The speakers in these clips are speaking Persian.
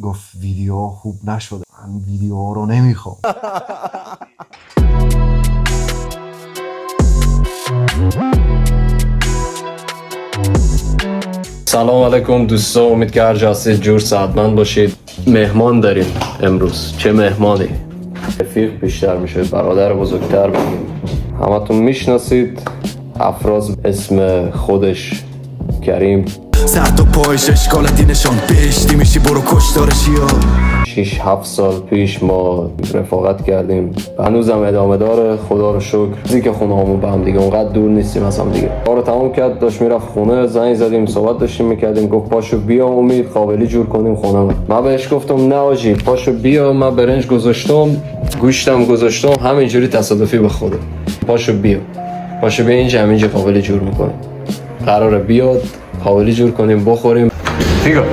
گفت ویدیو خوب نشده، من ویدیو رو نمیخوام. سلام علیکم دوستان، امید که هر جا هستید جور سعادتمند باشید. مهمان داریم امروز. چه مهمانی؟ رفیق بیشتر میشه، برادر بزرگتر بگیم. همتون میشناسید. افراز اسم خودش کریم. سر تا پایش اشکالتی نشان پیشتی میشی برو کشتارشی ها. 6-7 سال پیش ما رفاقت کردیم، هنوزم ادامه داره خدا رو شکر. چیزی که خونه همون با هم دیگه اونقدر دور نیستیم از هم دیگه. کارو تمام کرد، داشت میرفت خونه، زنگ زدیم صحبت داشتیم میکردیم، گفت پاشو بیا امید قابلی جور کنیم خونه. من بهش گفتم نه آجی پاشو بیا، من برنج گذاشتم گوشتم گذاشتم همینجوری تصادفی به خودم. پاشو بیا اینجا همینجا قابلی جور میکنیم. قراره بیاد قابلی جور کنیم بخوریم. دیگه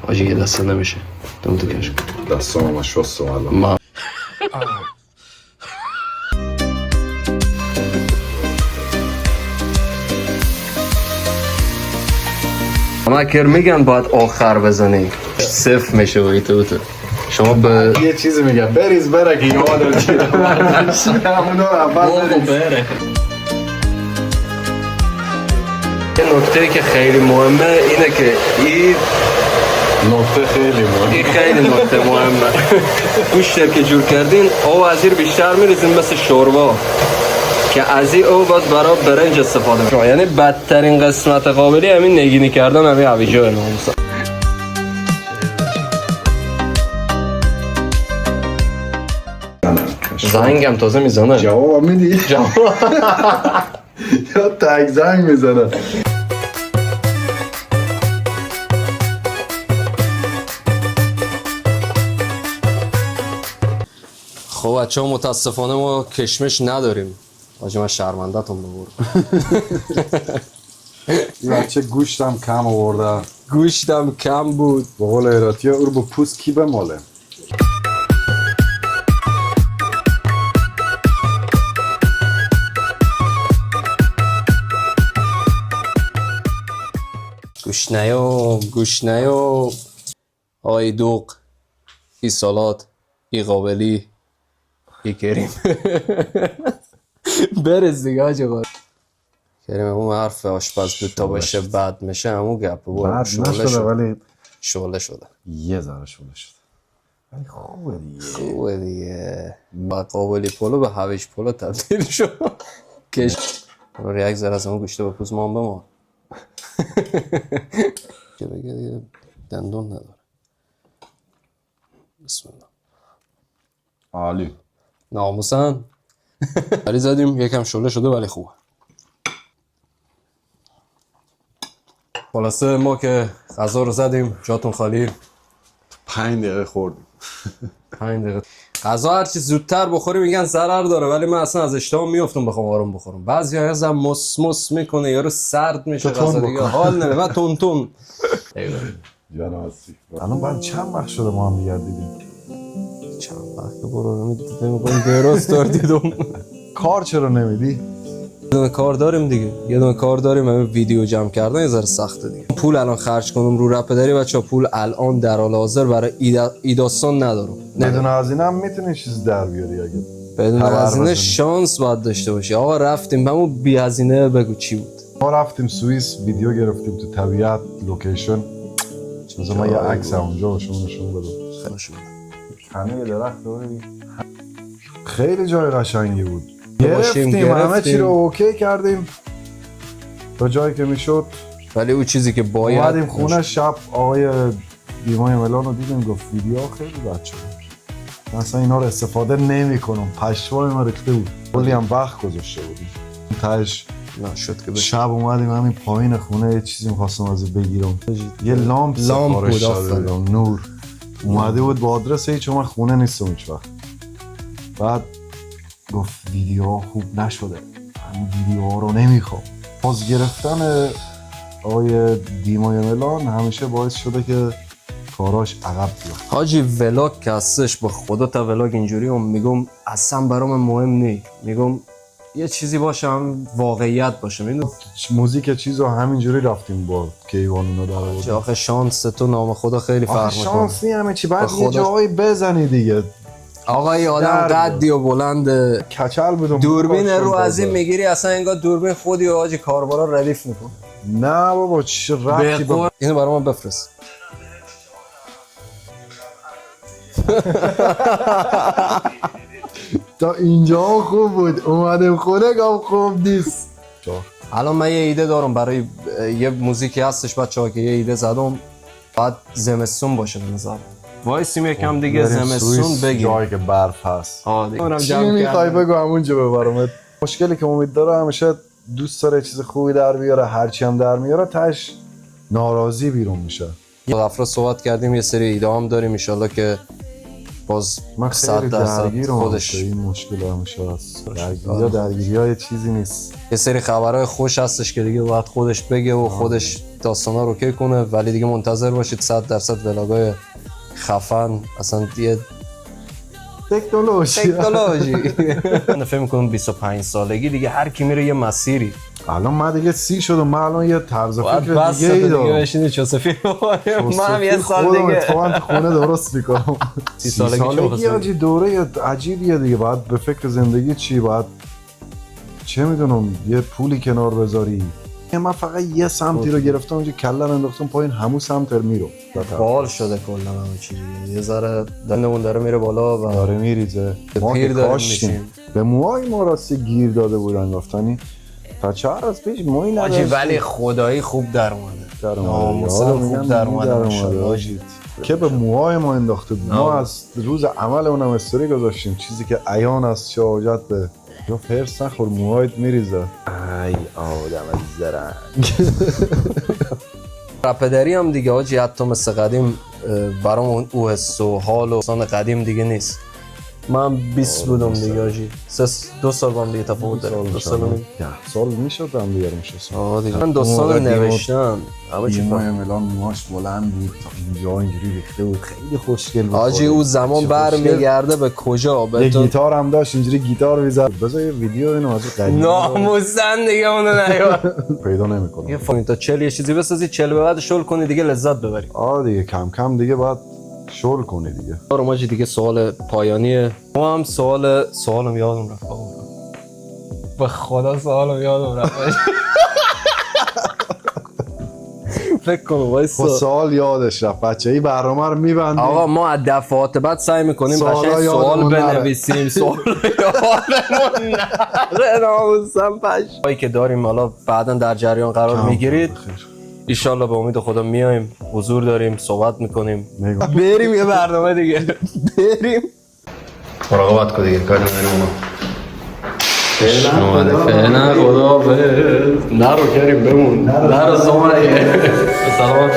آجی یه دسته نمیشه دم تو کش دستم هم شستم الان. ما همه میگن باید آخر بزنی صفر میشه و تو شما به یه چیزی میگم بریز برک این آدم چیه همون اول بریز. یه نکته که خیلی مهمه اینه که این نکته خیلی مهمه. این خیلی نکته مهمه. گوشت که جور کردین او از این بیشتر میریزین مثل شوربا که از این او باید برای برنج استفاده میشه. یعنی بدترین قسمت قابلی همین نگینی کردن همین عویجا ناموسا. زنگم تازه میزنه. جواب میدی؟ یا تک زنگ میزنه. خب بچه ها متاسفانه ما کشمش نداریم. آجی من شرمنده تون ببورم. این بچه گوشتم کم آورده. گوشتم کم بود. به قول ایراتی ها او رو با پوست کی بماله. گوش نیو آی دوق ای سالات ای قابلی ای کریم. برز دیگه آجی قابل کریم. همون حرف آشپز بود تا باشه بد میشه همون گپ بود. بعد نشده ولی شعله شده. یه ذره شده شد. ولی خوبه دیگه. با قابلی پلو به هویج پلو تبدیل شد. کش رو یک ذره از همون گوشته به پوز مان بمان که بگه دیگه دندون نداره. بسم الله. عالی. ناموسن ولی زدیم یکم شعله شده ولی خوبه. خلاصه ما که غذا رو زدیم جاتون خالی. 5 دقیقه خوردیم. 5 دقیقه غذا هرچی زودتر بخوری میگن ضرر داره، ولی من اصلا از اشتها میافتم بخوام آروم بخورم. بعضیا ازم مس میکنه یارو سرد میشه غذا دیگه حال نمیده. من تون جان هستی. الان بعد چند وقت شده ما هم دیگر دیدیم؟ چند وقت برو میگم درست دار دیدم. کار چرا نمیدی؟ یه دونه کار داریم دیگه. یه دونه کار داریم همین ویدیو جمع کردن یه ذره سخته دیگه. پول الان خرج کنم رو رپ داری بچا، پول الان در حال حاضر برای ایداستان ندارم. بدون هزینه هم میتونی چیز در بیاری اگه بدون خبر هزینه بزنی. شانس باید داشته باشی. آقا رفتیم همون بی هزینه بگو چی بود. ما رفتیم سوئیس ویدیو گرفتیم تو طبیعت لوکیشن. مثلا من یه عکس اونجا به شما نشون بدم. خیلی شد. همه یه درخت داری. خیلی جای قشنگی بود. گرفتیم. گرفتیم همه چی رو اوکی کردیم تا جایی که میشد. ولی اون چیزی که باید اومدیم خونه شب آقای دیمای ملان رو دیدیم گفت ویدیو خیلی بد شده. اصلا اینا رو استفاده نمی کنم. پشمای ما ریخته بود. کلی هم وقت گذاشته بودیم. تاش نشد که شب اومدیم همین پایین خونه یه چیزی می‌خواستم از بگیرم. یه لامپ سفارش داده بودم نور. اومده بود با آدرس چون من خونه نیستم هیچ وقت. بعد گفت ویدیو خوب نشده. من ویدیو رو نمیخوام. باز گرفتن آقای دیمای ملان همیشه باعث شده که کاراش عقب بیاد. حاجی ولاگ که هستش با خدا تا ولاگ اینجوری هم میگم اصلا برام مهم نی. میگم یه چیزی باشه هم واقعیت باشه. میدونی موزیک چیزو همینجوری رفتیم با کیوان اینا در آورد. آخه شانس تو نام خدا خیلی فرق میکنه. شانس نی همه چی بعد خدا. یه جایی بزنی دیگه. آقا این آدم قدی و بلند کچل بودم دوربین رو از این میگیری اصلا انگار دوربین خودی و حاجی کاربارا ردیف میکن. نه بابا چه ربطی به اینو برای من بفرست. تا اینجا خوب بود اومدم خونه گم خوب نیست. الان من یه ایده دارم برای یه موزیکی هستش بچه‌ها که یه ایده زدم بعد زمستون باشه به نظر. وایسیم یکم دیگه زمستون بگیم جایی که برف هست. دیگه چی میخوای بگو همونجا ببرمت. مشکلی که امید داره همیشه دوست داره چیز خوبی در بیاره هرچی هم در میاره تاش ناراضی بیرون میشه. با افراد صحبت کردیم یه سری ایده هم داریم ان شاءالله که باز من خیلی درگیرم خودش این مشکل همیشه هست. درگیری‌ها چیزی نیست. یه سری خبرهای خوش هستش که دیگه باید خودش بگه و خودش داستانا رو اوکی کنه ولی دیگه منتظر باشید 100% ولاگای خفن اصلا یه تکنولوژی من فکر می‌کنم 25 سالگی دیگه هر کی میره یه مسیری. الان من دیگه 30 شدم من الان یه طرز فکر دیگه ای دارم. دیگه بشینید چوسفی من هم یه سال دیگه اتفاقا تو خونه درست میکنم. 30 سالگی آجی دوره عجیبیه دیگه باید به فکر زندگی چی باید چه میدونم یه پولی کنار بذاری. من فقط یه سمتی رو گرفتم اونجا کلم انداختم پایین همون سمت میرو بال شده کلا همه چی یه ذره دندمون داره میره بالا و داره میریزه. ما پیر که داریم کاشتیم میشیم. به موهای ما راستی گیر داده بودن گفتنی تا 4 از پیش موی نداشتی ولی خدایی خوب در اومده ناموسن خوب در اومده که به موهای ما انداخته بود. ما از روز عمل اونم استوری گذاشتیم چیزی که عیان از شهادت به جو فرس نخور موهایت میریزه. ای آدم از زرنگ. رپدری هم دیگه حاجی حتی مثل قدیم برام او حس و حال و سان قدیم دیگه نیست. من 20 بودم دیگه حاجی 2 سال با هم دیگه تفاوت داریم. 2 سال و نیم 10 سال میشد هم دیگه میشستم. دیگه من داستان نوشتم همه چی ماه ملان موهاش بلند بود تا اینجا اینجوری ریخته بود خیلی خوشگل بود. حاجی او زمان برمیگرده به کجا؟ یه گیتار هم داشت اینجوری گیتار میزد. بذار یه ویدیو اینو از قدیم ناموسن دیگه اونو نیار پیدا نمیکنم. یه فاین تا 40 یه چیزی بسازی 40 به بعد شل کنی دیگه لذت ببری. دیگه کم کم دیگه بعد شل کنی دیگه. ماجی دیگه سوال پایانیه. ما هم سوالم یادم رفت به خدا سوالم یادم رفت. فکر کنم وایسا سوال یادش رفت بچه‌ای برنامه رو میبندیم. آقا ما از دفعات بعد سعی میکنیم قشنگ سوال بنویسیم سوال یادمون نره ناموسم پش که داریم حالا بعداً در جریان قرار میگیرید ایشالله به امید خدا میایم حضور داریم صحبت میکنیم بریم یه برنامه دیگه بریم مراقبت کن دیگه کاری نداریم. فعلا خدا به نرو کریم بمون نرو سومه سلامت